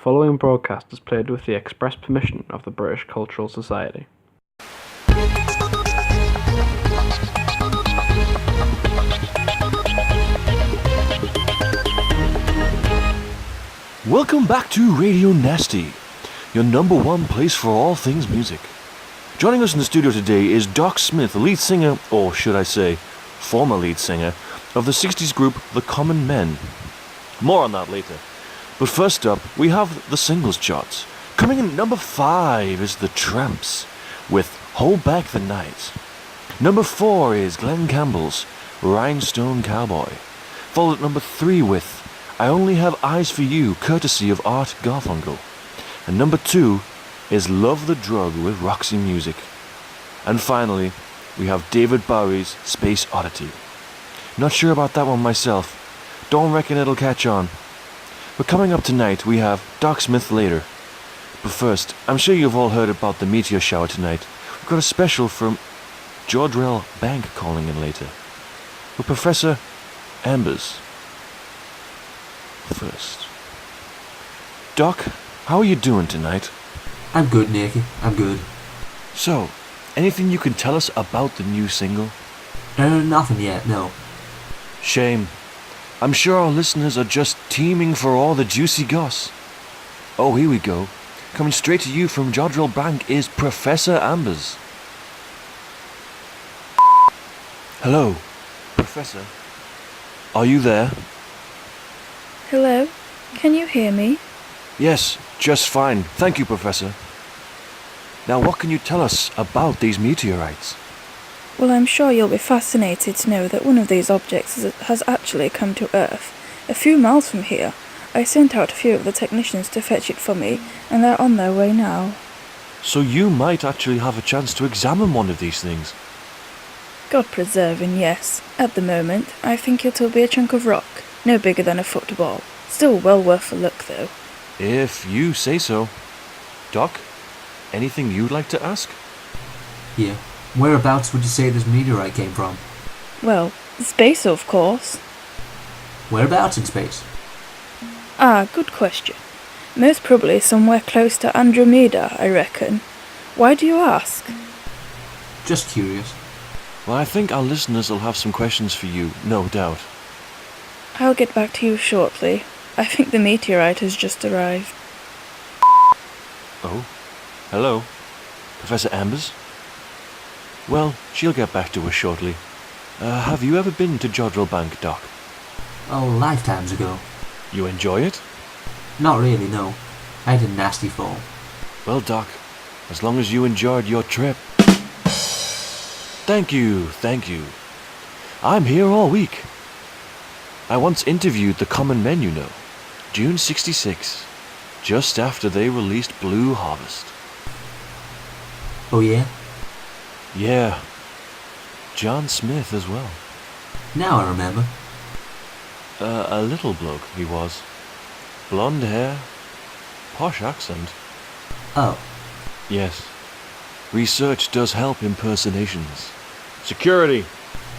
following broadcast is played with the express permission of the British Cultural Society. Welcome back to Radio Nasty, your number one place for all things music. Joining us in the studio today is Doc Smith, lead singer, or should I say, former lead singer, of the 60s group The Common Men. More on that later. But first up, we have the singles charts. Coming in at number 5 is The Tramps, with Hold Back the Night. Number 4 is Glenn Campbell's Rhinestone Cowboy, followed at number 3 with I Only Have Eyes for You, courtesy of Art Garfunkel. And number 2 is Love the Drug with Roxy Music. And finally, we have David Bowie's Space Oddity. Not sure about that one myself. Don't reckon it'll catch on. But coming up tonight, we have Doc Smith later. But first, I'm sure you've all heard about the meteor shower tonight. We've got a special from Jodrell Bank calling in later. With Professor Ambers. First. Doc, how are you doing tonight? I'm good, Nicky. I'm good. So, anything you can tell us about the new single? Nothing yet, no. Shame. I'm sure our listeners are just teeming for all the juicy goss. Oh, here we go. Coming straight to you from Jodrell Bank is Professor Ambers. Hello, Professor. Are you there? Hello? Can you hear me? Yes, just fine. Thank you, Professor. Now, what can you tell us about these meteorites? Well, I'm sure you'll be fascinated to know that one of these objects has actually come to Earth, a few miles from here. I sent out a few of the technicians to fetch it for me, and they're on their way now. So you might actually have a chance to examine one of these things. God preserving, yes. At the moment, I think it'll be a chunk of rock, no bigger than a football. Still well worth a look, though. If you say so. Doc, anything you'd like to ask? Yeah. Whereabouts would you say this meteorite came from? Well, space, of course. Whereabouts in space? Ah, good question. Most probably somewhere close to Andromeda, I reckon. Why do you ask? Just curious. Well, I think our listeners will have some questions for you, no doubt. I'll get back to you shortly. I think the meteorite has just arrived. Oh? Hello? Professor Ambers? Well, she'll get back to us shortly. Have you ever been to Jodrell Bank, Doc? Oh, lifetimes ago. You enjoy it? Not really, no. I had a nasty fall. Well, Doc, as long as you enjoyed your trip. Thank you. I'm here all week. I once interviewed the Common Men, you know. June 66. Just after they released Blue Harvest. Oh yeah? Yeah. John Smith as well. Now I remember. A little bloke, he was. Blonde hair. Posh accent. Oh. Yes. Research does help impersonations. Security!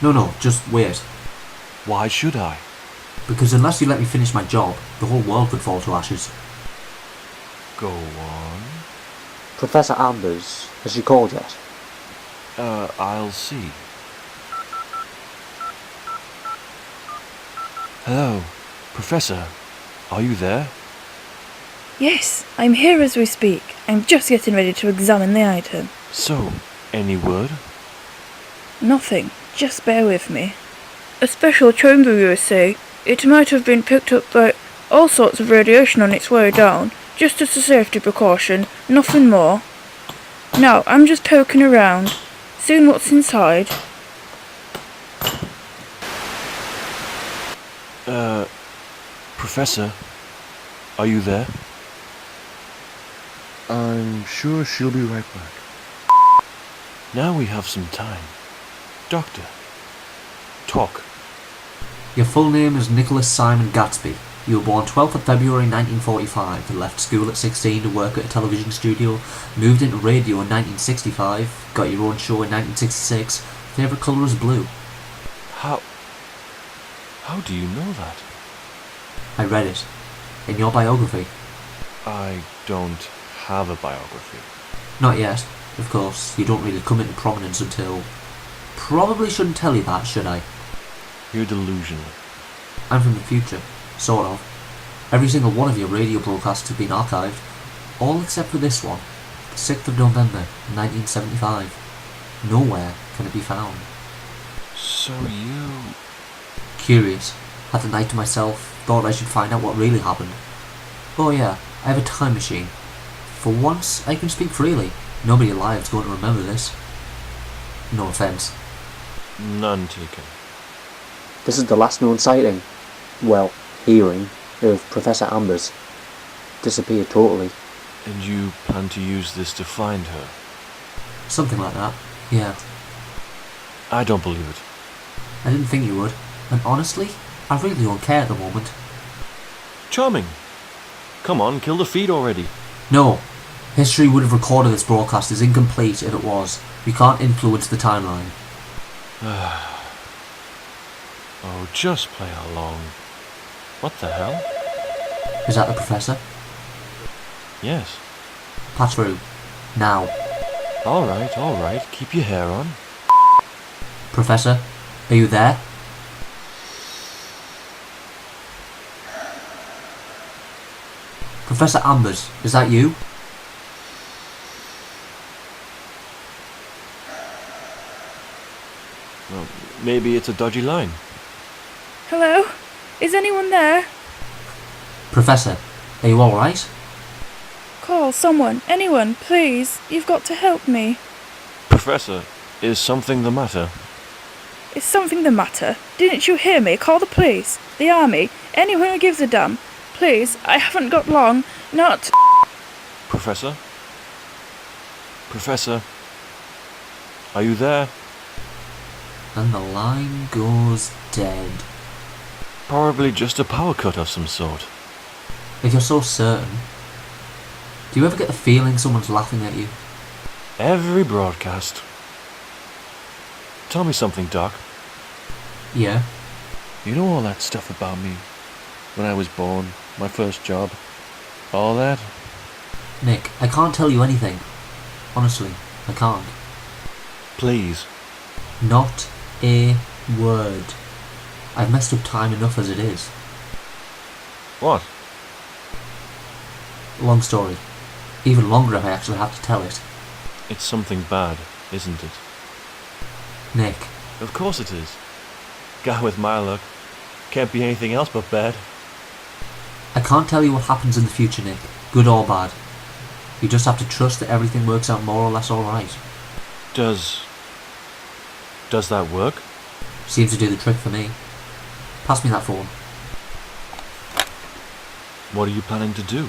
No, just wait. Why should I? Because unless you let me finish my job, the whole world could fall to ashes. Go on. Professor Ambers, has she called yet? I'll see. Hello, Professor. Are you there? Yes, I'm here as we speak. I'm just getting ready to examine the item. So, any word? Nothing. Just bear with me. A special chamber, you say? It might have been picked up by all sorts of radiation on its way down, just as a safety precaution, nothing more. Now, I'm just poking around, seeing what's inside. Professor, are you there? I'm sure she'll be right back. Now we have some time. Doctor, talk. Your full name is Nicholas Simon Gatsby. You were born 12th of February 1945 and left school at 16 to work at a television studio, moved into radio in 1965, got your own show in 1966, favourite colour is blue. How do you know that? I read it. In your biography. I don't have a biography. Not yet, of course. You don't really come into prominence until... Probably shouldn't tell you that, should I? You're delusional. I'm from the future. Sort of. Every single one of your radio broadcasts have been archived. All except for this one. The 6th of November, 1975. Nowhere can it be found. So you... Curious. Had the night to myself. Thought I should find out what really happened. Oh yeah, I have a time machine. For once, I can speak freely. Nobody alive is going to remember this. No offence. None taken. This is the last known sighting, well, hearing, of Professor Ambers. Disappeared totally. And you plan to use this to find her? Something like that, yeah. I don't believe it. I didn't think you would. And honestly, I really don't care at the moment. Charming. Come on, kill the feed already. No. History would have recorded this broadcast as incomplete if it was. We can't influence the timeline. Oh, just play along. What the hell? Is that the Professor? Yes. Pass through. Now. Alright. Keep your hair on. Professor, are you there? Professor Ambers, is that you? Well, maybe it's a dodgy line. Hello? Is anyone there? Professor, are you alright? Call someone, anyone, please. You've got to help me. Professor, is something the matter? Is something the matter? Didn't you hear me? Call the police, the army, anyone who gives a damn. Please, I haven't got long. Not... Professor? Professor? Are you there? And the line goes dead. Probably just a power cut of some sort. If you're so certain, do you ever get the feeling someone's laughing at you? Every broadcast. Tell me something, Doc. Yeah? You know all that stuff about me? When I was born, my first job, all that? Nick, I can't tell you anything. Honestly, I can't. Please. Not a word. I've messed up time enough as it is. What? Long story. Even longer if I actually have to tell it. It's something bad, isn't it? Nick, Of course it is. Guy with my luck. Can't be anything else but bad. I can't tell you what happens in the future, Nick. Good or bad. You just have to trust that everything works out more or less alright. Does that work? Seems to do the trick for me. Pass me that phone. What are you planning to do?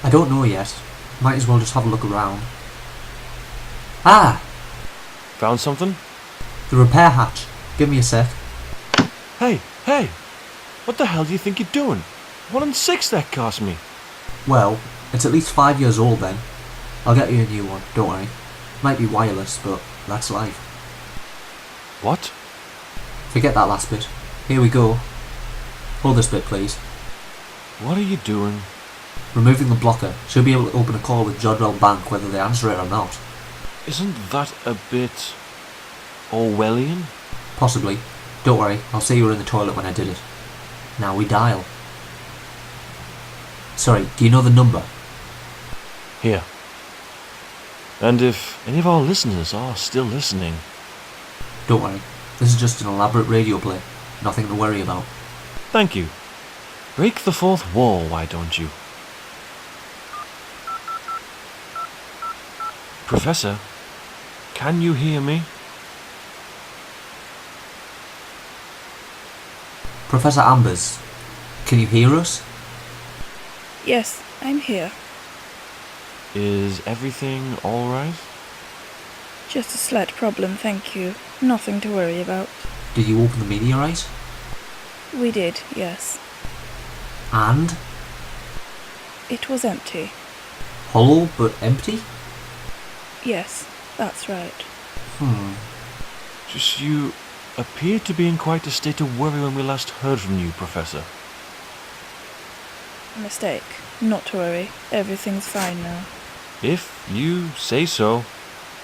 I don't know yet. Might as well just have a look around. Ah! Found something? The repair hatch. Give me a sec. Hey! What the hell do you think you're doing? 1 and 6 that cost me. Well, it's at least 5 years old then. I'll get you a new one, don't worry. Might be wireless, but that's life. What? Forget that last bit. Here we go. Hold this bit, please. What are you doing? Removing the blocker. She'll be able to open a call with Jodrell Bank whether they answer it or not. Isn't that a bit Orwellian? Possibly. Don't worry, I'll say you were in the toilet when I did it. Now we dial. Sorry, do you know the number? Here. And if any of our listeners are still listening... Don't worry, this is just an elaborate radio play. Nothing to worry about. Thank you. Break the fourth wall, why don't you? Professor, can you hear me? Professor Ambers, can you hear us? Yes, I'm here. Is everything alright? Just a slight problem, thank you. Nothing to worry about. Did you open the meteorite? We did, yes. And? It was empty. Hollow but empty? Yes, that's right. Just you appeared to be in quite a state of worry when we last heard from you, Professor. A mistake. Not to worry. Everything's fine now. If you say so.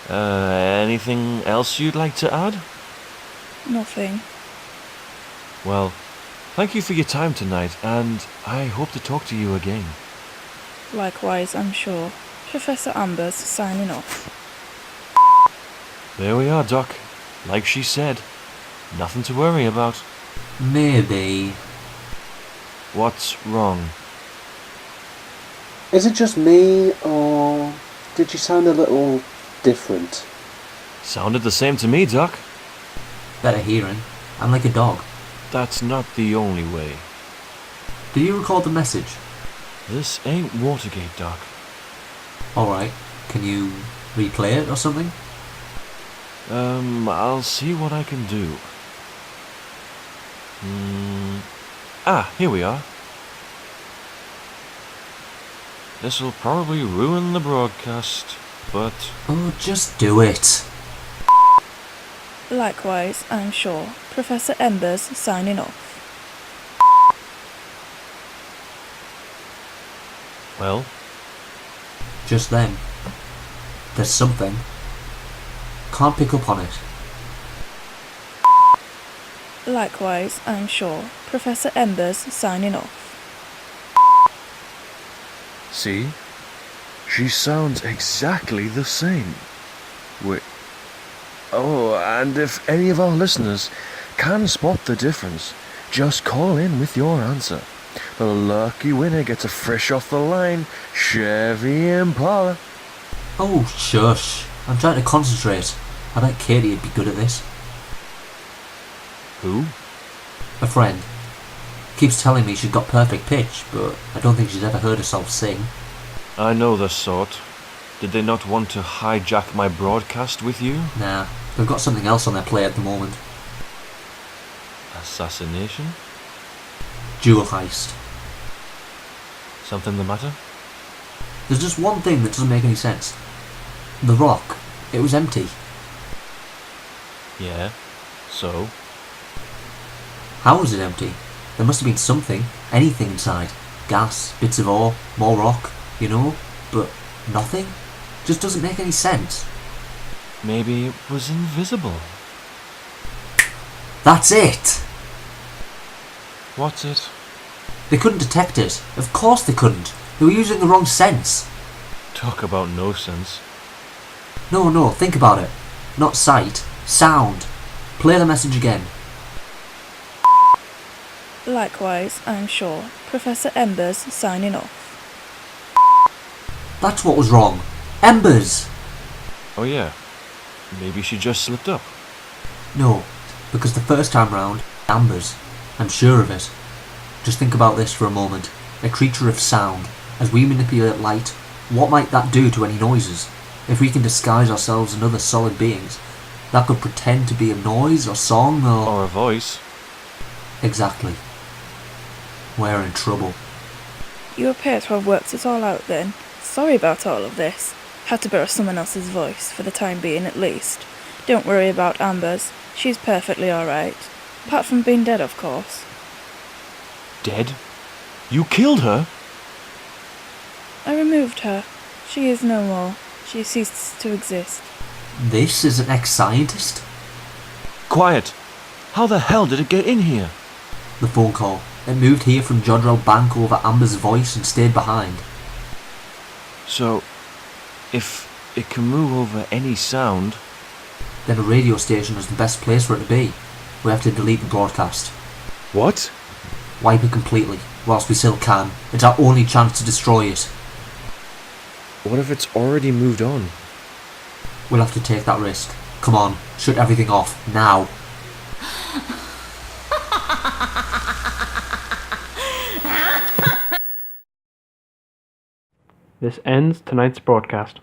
Anything else you'd like to add? Nothing. Well, thank you for your time tonight, and I hope to talk to you again. Likewise, I'm sure. Professor Ambers signing off. There we are, Doc. Like she said, nothing to worry about. Maybe. What's wrong? Is it just me, or did you sound a little different? Sounded the same to me, Doc. Better hearing. I'm like a dog. That's not the only way. Do you record the message? This ain't Watergate, Doc. Alright. Can you replay it or something? I'll see what I can do. Here we are. This'll probably ruin the broadcast, but... Oh, just do it. Likewise, I'm sure. Professor Embers signing off. Well, Just then. There's something. Can't pick up on it. Likewise, I'm sure. Professor Embers signing off. see? She sounds exactly the same. Wait. Oh, and if any of our listeners can spot the difference, just call in with your answer. The lucky winner gets a fresh off the line Chevy Impala. Oh, shush. I'm trying to concentrate. I bet Katie would be good at this. Who? A friend. Keeps telling me she's got perfect pitch, but I don't think she's ever heard herself sing. I know the sort. Did they not want to hijack my broadcast with you? Nah, they've got something else on their plate at the moment. Assassination? Jewel heist. Something the matter? There's just one thing that doesn't make any sense. The rock. It was empty. Yeah. So? How was it empty? There must have been something, anything inside. Gas, bits of ore, more rock, you know? But nothing? Just doesn't make any sense. Maybe it was invisible. That's it! What's it? They couldn't detect it. Of course they couldn't. They were using the wrong sense. Talk about no sense. No, think about it. Not sight, sound. Play the message again. Likewise, I'm sure. Professor Embers signing off. That's what was wrong. Embers! Oh yeah. Maybe she just slipped up. No, because the first time round, ambers. I'm sure of it. Just think about this for a moment. A creature of sound. As we manipulate light, what might that do to any noises? If we can disguise ourselves in other solid beings, that could pretend to be a noise or song or... Or a voice. Exactly. We're in trouble. You appear to have worked it all out then. Sorry about all of this. Had to borrow someone else's voice, for the time being at least. Don't worry about Ambers. She's perfectly alright. Apart from being dead, of course. Dead? You killed her? I removed her. She is no more. She ceased to exist. This is an ex-scientist? Quiet! How the hell did it get in here? The phone call. It moved here from Jodrell Bank over Amber's voice and stayed behind. So, if it can move over any sound... Then a radio station is the best place for it to be. We have to delete the broadcast. What? Wipe it completely, whilst we still can. It's our only chance to destroy it. What if it's already moved on? We'll have to take that risk. Come on, shut everything off, now. This ends tonight's broadcast.